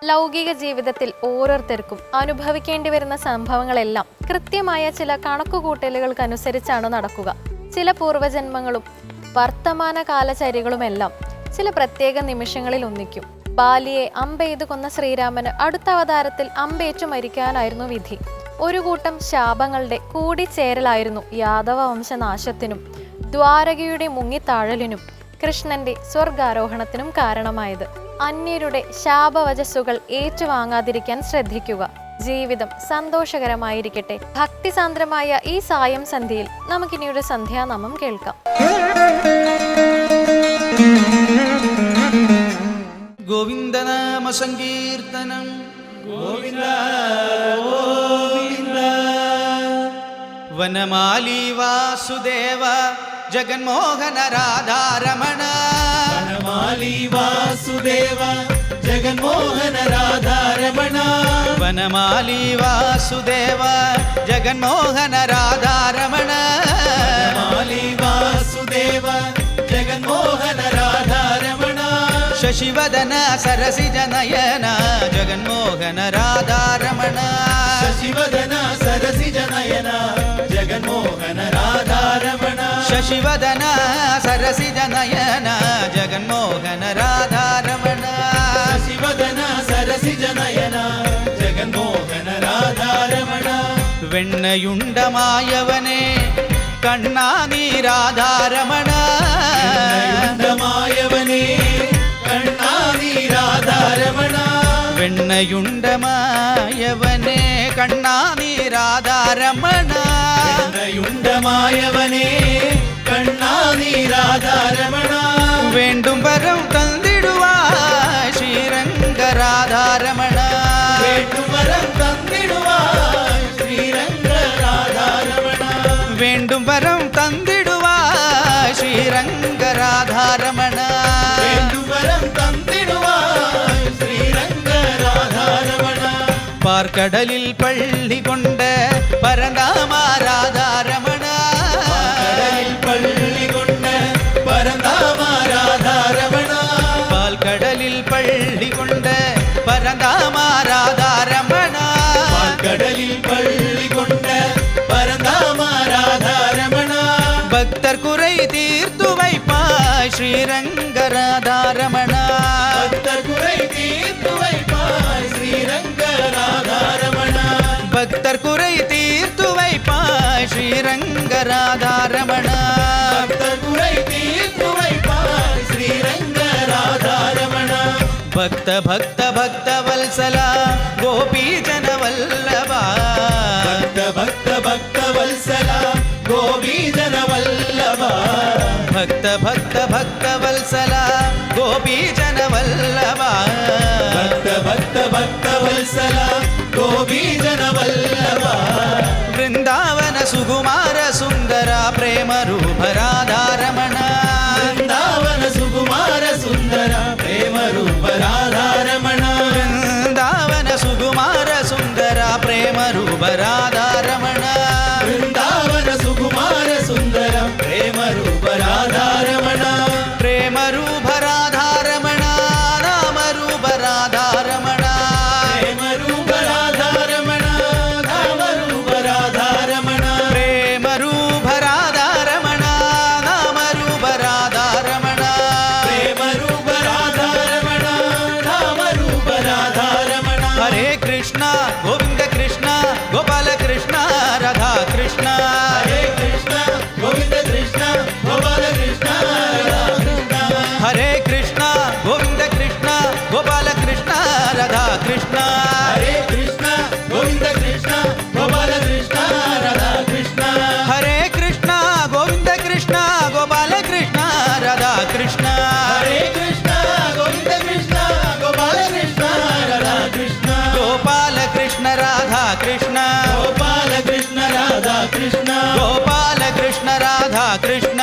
ലൗകിക ജീവിതത്തിൽ ഓരോരുത്തർക്കും അനുഭവിക്കേണ്ടി വരുന്ന സംഭവങ്ങളെല്ലാം കൃത്യമായ ചില കണക്കുകൂട്ടലുകൾക്കനുസരിച്ചാണ് നടക്കുക. ചില പൂർവജന്മങ്ങളും വർത്തമാനകാലചര്യകളുമെല്ലാം ചില പ്രത്യേക നിമിഷങ്ങളിൽ ഒന്നിക്കും. ബാലിയെ അമ്പെയ്തു കൊന്ന ശ്രീരാമന് അടുത്ത അവതാരത്തിൽ അമ്പേറ്റു മരിക്കാനായിരുന്നു വിധി. ഒരു കൂട്ടം ശാപങ്ങളുടെ കൂടിച്ചേരലായിരുന്നു യാദവ വംശനാശത്തിനും ദ്വാരകയുടെ മുങ്ങിത്താഴലിനും കൃഷ്ണന്റെ സ്വർഗാരോഹണത്തിനും കാരണമായത്. അന്യരുടെ ശാപവചസ്സുകൾ ഏറ്റുവാങ്ങാതിരിക്കാൻ ശ്രദ്ധിക്കുക. ജീവിതം സന്തോഷകരമായിരിക്കട്ടെ. ഭക്തിസാന്ദ്രമായ ഈ സായം സന്ധ്യയിൽ നമുക്കിനിയൊരു സന്ധ്യാനാമം കേൾക്കാം. ഗോവിന്ദനാമ സങ്കീർത്തനം. ഗോവിന്ദ ഗോവിന്ദ. വനമാലി വാസുദേവ ജഗന്മോഹന രാധാരമണ. വനമാലി വാസുദേവ ജഗന്മോഹന രാധാരമണ. വനമാലി വാസുദേവ ജഗന്മോഹന രാധാരമണ. വനമാലി വാസുദേവ ജഗന്മോഹന രാധാരമണ. ശശിവദന സരസിജ നയന ജഗന്മോഹന രാധാരമണ. ശശിവദന സരസിജ നയന ജഗന്മോഹന രാധാരമണ. ശശിവദന സരസിജ നയന ജഗന്മോഹന രാധാരമണ. ശശിവദന സരസിജ നയന ജഗന്മോഹന രാധാരമണ. വെണ്ണയുണ്ടമായവനെ കണ്ണാനീരാധാരമണ. വെണ്ണയുണ്ടമായവനെ കണ്ണാനീരാധാരമണ. വെണ്ണയുണ്ടമായവനെ കണ്ണാനീരാധാരമണ. വെണ്ണയുണ്ടമായവനെ കണ്ണാനീരാധാരമണ. വേണ്ടും വരം തന്നിടുവാൻ ശ്രീരംഗരാധാരമണ. വേണ്ടും വരം തന്നിടുവാൻ ശ്രീരംഗരാധാരമണ. വേണ്ടും വരം തന്നിടുവാൻ ശ്രീരംഗരാധാരമണ. വേണ്ടും വരം തന്നിടുവാൻ ശ്രീരംഗരാധാരമണ. പാർക്കടലിൽ പള്ളി കൊണ്ട് പരന്താമാരാധാരമണ. കടലിൽ പള്ളി കൊണ്ട് പരന്താമാരാധാരമണ. പാൽക്കടലിൽ പള്ളി കൊണ്ട് പരന്താമാരാധാരമണ. കടലിൽ പള്ളി കൊണ്ട് പരന്താമാരാധാരമണ. ഭക്തർ കുறை തീർത്തു വൈപ്പായ് ശ്രീരംഗരാധാരമണ. ഭക്തർ കുறை തീർത്തു വൈപ്പായ് ശ്രീരംഗരാധാരമണ. ഭക്തർ കുறை തീർത്തു വൈപ്പായ് ശ്രീരംഗരാധാരമണ. ഭക്തർ കുறை തീർത്തു വൈപ്പായ് ശ്രീരംഗരാധാരമണ. ഭക്ത ഭക്ത ഭക്തവത്സല ഗോപീജനവല്ലഭ. ഭക്ത ഭക്ത ഭക്തവത്സല ഗോപീജനവല്ലഭ. ഭക്ത ഭക്ത ഭക്തവത്സല ഗോപീജനവല്ലഭ. ഭക്ത ഭക്ത ഭക്തവത്സല ഗോപീജനവല്ലഭ. വൃന്ദാവന സുകുമാര സുന്ദര പ്രേമരൂപരാധാരമണ. വൃന്ദാവന സുകുമാര സുന്ദര പ്രേമരൂപരാധാരമണ. വൃന്ദാവന സുകുമാര സുന്ദര പ്രേമരൂപരാധാരമണ. വൃന്ദാവന സുകുമാര സുന്ദര പ്രേമരൂപരാധാരമണ. പ്രേമരൂപരാധാരമണ നാമരൂപരാധാരമണ. പ്രേമരൂപരാധാരമണ നാമരൂപരാധാരമണ. പ്രേമരൂപരാധാരമണ നാമരൂപരാധാരമണ. പ്രേമരൂപരാധാരമണ നാമരൂപരാധാരമണ. ഹരേ കൃഷ്ണ ഗോവിന്ദ കൃഷ്ണ ഗോപാല കൃഷ്ണ രാധാ കൃഷ്ണ. ഹരേ കൃഷ്ണ ഗോവിന്ദ കൃഷ്ണ ഗോപാല കൃഷ്ണ രാധാകൃഷ്ണ. ഹരേ കൃഷ്ണ ഗോവിന്ദ കൃഷ്ണ ഗോപാല കൃഷ്ണ രാധാ കൃഷ്ണ. ഹരേ കൃഷ്ണ ഗോവിന്ദ കൃഷ്ണ ഗോപാല കൃഷ്ണ രാധാകൃഷ്ണ. ഹരേ കൃഷ്ണ ഗോവിന്ദ കൃഷ്ണ ഗോപാല കൃഷ്ണ രാധാ കൃഷ്ണ. ഹരേ കൃഷ്ണ ഗോവിന്ദ കൃഷ്ണ ഗോപാല കൃഷ്ണ രാധാകൃഷ്ണ. ഗോപാല കൃഷ്ണ രാധാ കൃഷ്ണ. ഗോപാല കൃഷ്ണ രാധാകൃഷ്ണ. ഗോപാല കൃഷ്ണ രാധാ കൃഷ്ണ.